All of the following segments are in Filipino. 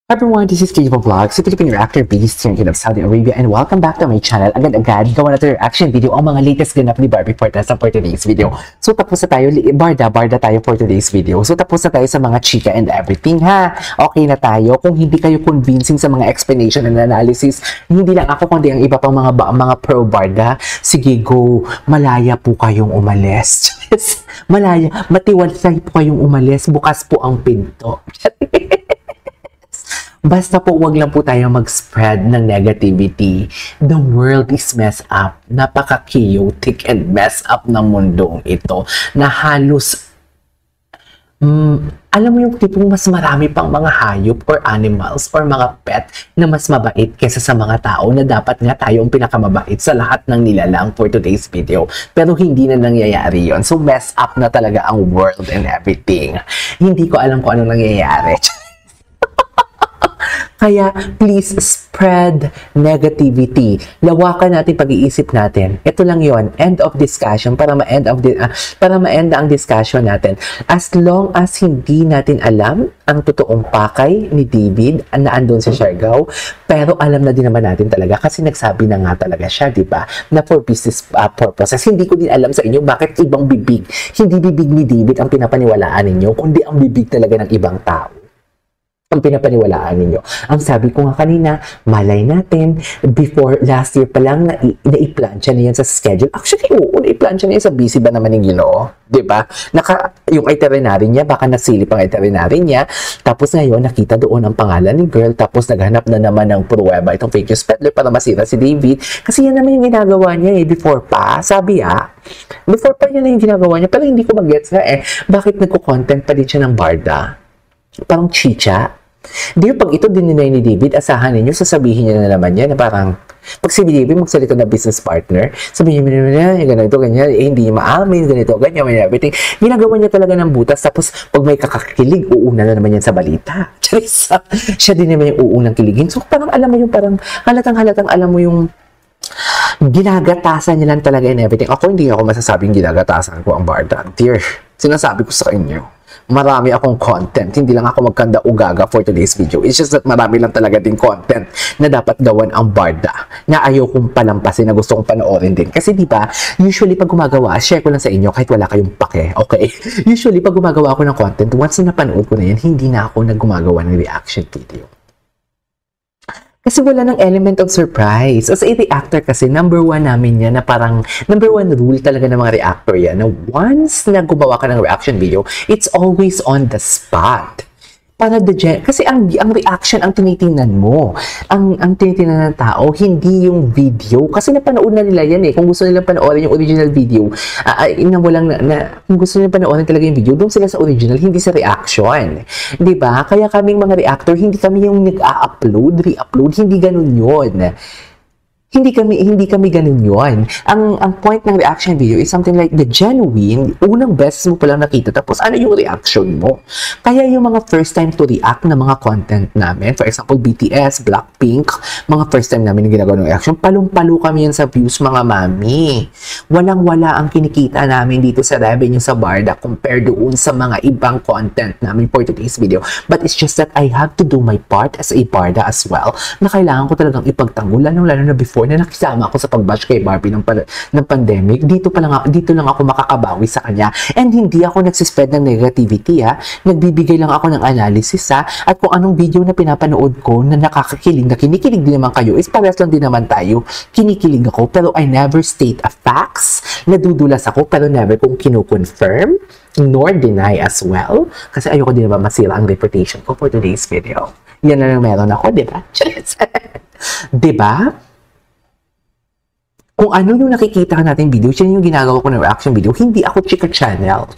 Everyone, this is Kid Vlog, si Philippine Reactor based here in Saudi Arabia, and welcome back to my channel. Agad-agad, gawa natin reaction video ang mga latest ganap ni Barbie Forteza for today's video. So tapos na tayo, barda tayo for today's video. So tapos na tayo sa mga chika and everything ha. Okay na tayo. Kung hindi kayo convincing sa mga explanation and analysis, hindi lang ako kundi ang iba pang mga pro barda, sige go, malaya po kayong umalis. Malaya, matiwalsay po kayong umalis, bukas po ang pinto. Basta po, wag lang po tayo mag-spread ng negativity. The world is messed up. Napaka-chaotic and messed up ng mundong ito. Na halos, alam mo yung tipong mas marami pang mga hayop or animals or mga pet na mas mabait kesa sa mga tao na dapat nga tayo ang pinakamabait sa lahat ng nilalang for today's video. Pero hindi na nangyayari yon. So, messed up na talaga ang world and everything. Hindi ko alam kung anong nangyayari. Kaya, please spread negativity. Lawakan natin pag-iisip natin. Ito lang yon, end of discussion para ma-end ang discussion natin. As long as hindi natin alam ang totoong pakay ni David na andun sa Siargao, pero alam na din naman natin talaga kasi nagsabi na nga talaga siya, di ba? Na for business purposes. Hindi ko din alam sa inyo bakit ibang bibig. Hindi bibig ni David ang pinapaniwalaan ninyo, kundi ang bibig talaga ng ibang tao ang pinapaniwalaan ninyo. Ang sabi ko nga kanina, malay natin, before last year pa lang, na-i-plansya niya sa schedule. Actually, oo, na-i-plansya niya sa busy ba naman ng Ginoo? Diba? Yung itinerary niya, baka nasilip ang itinerary niya. Tapos ngayon, nakita doon ang pangalan ni girl. Tapos naghanap na naman ng pruweba itong fake news peddler para masira si David. Kasi yan naman yung ginagawa niya before pa. Sabi before pa yan na yung ginagawa niya. Pero hindi ko mag-gets nga bakit nagko-content pa din siya ng barda? Parang chicha. Di pag ito dininay ni David, asahan ninyo, sasabihin niya na naman yan na parang, pag si David magsalita na business partner, sabihin niya, ganito, ganyan, hindi niya maamin, ganito, ganyan, everything. Ginagawa niya talaga ng butas, tapos pag may kakakilig, uuna na naman yan sa balita. Charissa, siya din naman yung uunang kiligin. So parang alam mo yung parang, halatang alam mo yung, ginagatasan niya lang talaga and everything. Ako hindi ako masasabing ginagatasan ko ang barda. Dear, sinasabi ko sa inyo, marami akong content. Hindi lang ako magkanda ugaga for today's video. It's just that marami lang talaga din content na dapat gawan ang barda na ayaw kong palampasin na gusto kong panoorin din. Kasi diba, usually pag gumagawa, share ko lang sa inyo kahit wala kayong pake, okay? Usually pag gumagawa ako ng content, once na napanood ko na yan, hindi na ako naggumagawa ng reaction video. Kasi wala ng element of surprise. As a reactor kasi, number one namin yan na parang, number one rule talaga ng mga reactor yan na once na gumawa ka ng reaction video, it's always on the spot. Para kasi ang reaction ang tinitingnan mo. Ang tinitingnan ng tao, hindi yung video. Kasi napanood na nila yan Kung gusto nilang panoorin yung original video, kung gusto nilang panoorin talaga yung video, doon sila sa original, hindi sa reaction. Diba? Kaya kaming mga reactor, hindi kami yung nag-upload, re-upload, hindi ganun yun. Hindi kami ganun yun. Ang point ng reaction video is something like the genuine, unang beses mo palang nakita, tapos ano yung reaction mo. Kaya yung mga first time to react na mga content namin, for example, BTS, Blackpink, mga first time namin na ginagawa ng reaction, palong-palo kami yan sa views, mga mami. Walang-wala ang kinikita namin dito sa revenue sa barda compared doon sa mga ibang content namin for today's video. But it's just that I have to do my part as a barda as well, na kailangan ko talagang ipagtanggol, lalo na before na nakisama ako sa pag-bash kay Barbie ng pandemic, dito lang ako makakabawi sa kanya. And hindi ako nagsispread ng negativity Nagbibigay lang ako ng analysis at kung anong video na pinapanood ko na nakakakilig, na kinikilig din naman kayo, is parehas lang din naman tayo. Kinikilig ako, pero I never state a facts. Nadudulas ako, pero never kong kino-confirm nor deny as well. Kasi ayoko din naman masira ang reputation ko for today's video. Yan na lang meron ako, diba? Diba? Kung ano yung nakikita natin video, yan yung ginagawa ko ng reaction video, hindi ako chika channel.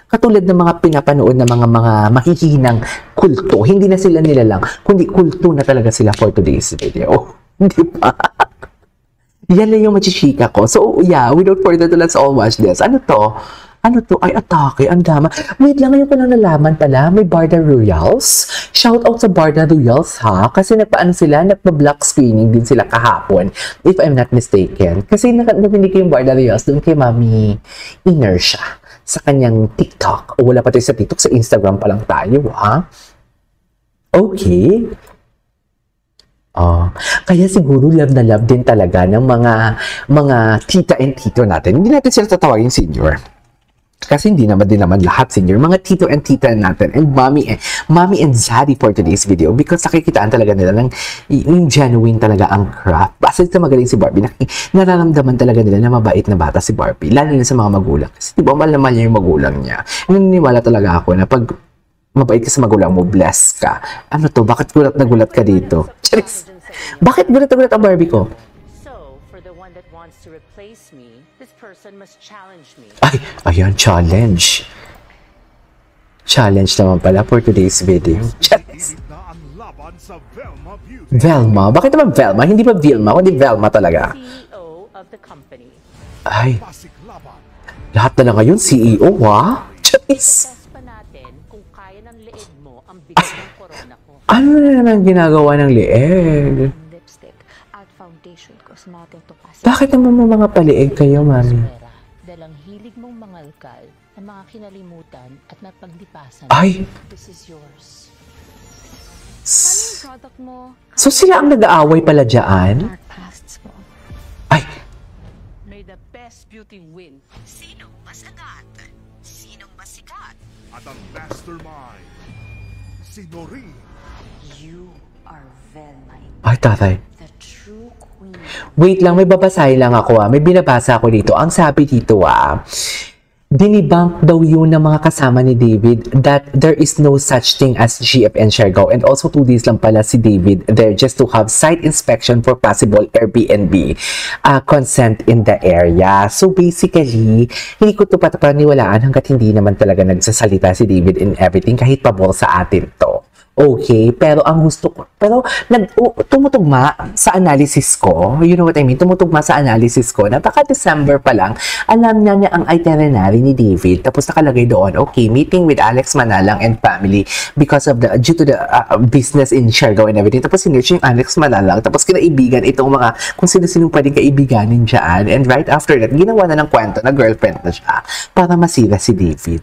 Katulad ng mga pinapanood na mga mahihinang kulto, hindi na sila nilalang, kundi kulto na talaga sila for today's video. Di ba? Yan lang yung machichika ko. So, yeah, without further ado, let's all watch this. Ano to? Ano to? Ay, atake. Ang dama. Wait lang, ngayon ko lang nalaman pala. May Barda Royals. Shout out sa Barda Royals, ha? Kasi nagpaano sila, nagpa-block screening din sila kahapon. If I'm not mistaken. Kasi narinig ko yung Barda Royals doon kay Mami Inertia sa kanyang TikTok. O wala pa tayo sa TikTok, sa Instagram pa lang tayo, ha? Okay. Kaya siguro love na love din talaga ng mga tita and tito natin. Hindi natin sila tatawagin senior. Kasi hindi naman din naman lahat senior. Mga tito and tita natin and mommy and daddy for today's video because nakikitaan talaga nila ng yung genuine talaga ang craft. Basta ito magaling si Barbie. Nararamdaman talaga nila na mabait na bata si Barbie. Lalo na sa mga magulang. Kasi diba mahal naman niya yung magulang niya. Naniniwala talaga ako na pag mabait ka sa magulang mo, bless ka. Ano to? Bakit gulat na gulat ka dito? Charis! Bakit gulat na gulat ang Barbie ko? So, for the one that wants to replace me, this person must challenge me. Ay, ayan, challenge. Challenge naman pala for today's video. Charis! Velma? Bakit naman Velma? Hindi ba Vilma? Kundi Velma talaga. CEO of the company. Ay, lahat na lang ngayon, CEO, ha? Charis! Test pa natin kung kaya ng leeg mo ang bigat ng corona ko. Ano na naman ginagawa ng leeg? Lipstick at foundation cosmetic to pass. Bakit naman may mga paliig kayo, mami? Pera, dalang hilig mong mangalkal na mga kinalimutan at napaglipasan. Ay! This is yours. Anong product mo? So sila ang nag-aaway pala dyan? Dark pasts mo. Ay! May the best beauty win. Sinong mas agad? Sinong mas sikat? At ang mastermind, si Noreen. You are Velma, Ay, tatay. the true queen. Wait lang, may babasahin lang ako, May binabasa ako dito. Ang sabi dito, dinibunk daw yun ng mga kasama ni David that there is no such thing as GF and Siargao. And also 2 days lang pala si David there just to have site inspection for possible Airbnb consent in the area. So basically, hindi ko ito patapaniwalaan hanggat hindi naman talaga nagsasalita si David in everything kahit pabor sa atin to. Okay, pero ang gusto ko, tumutugma sa analysis ko, you know what I mean, tumutugma sa analysis ko, napaka-December pa lang, alam niya ang itinerary ni David, tapos nakalagay doon, okay, meeting with Alex Manalang and family because of due to the business in Siargao and everything, tapos sinerch yung Alex Manalang, tapos kinaibigan itong mga, kung sino-sino pwedeng kaibiganin dyan, and right after that, ginawa na ng kwento na girlfriend na siya, para masira si David.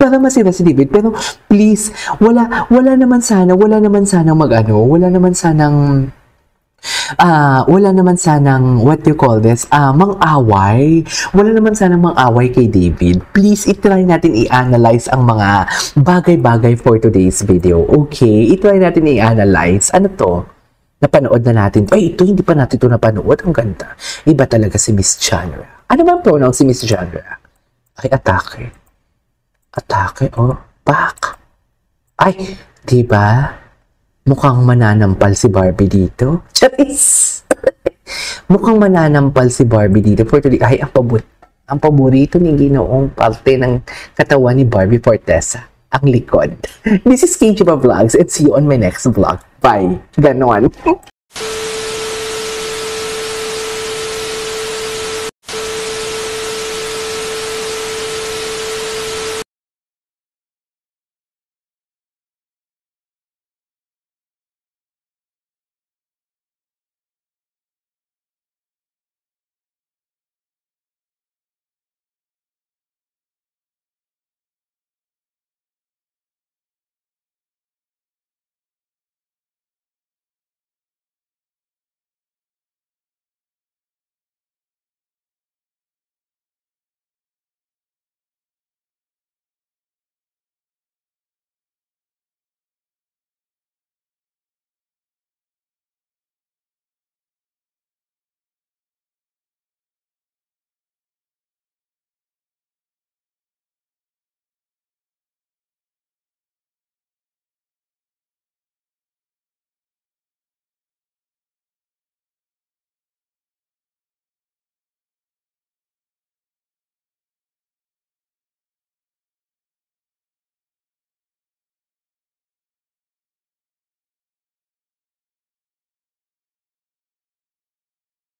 Para masira si David. Pero please, wala naman sanang what do you call this? Mang-away. Wala naman sanang mang-away kay David. Please, itry natin i-analyze ang mga bagay-bagay for today's video. Okay? Itry natin i-analyze. Ano to? Napanood na natin. Ay, ito, hindi pa natin ito napanood. Ang ganda. Iba talaga si Miss Genre. Ano ba ang pronoun si Miss Genre? Ay, atake. Atake, back. Ay, diba? Mukhang mananampal si Barbie dito. Charis! Mukhang mananampal si Barbie dito. For today, ay, ang paborito ni Ginoong parte ng katawan ni Barbie Fortesa. Ang likod. This is KJ Vlogs and see you on my next vlog. Bye. Ganon.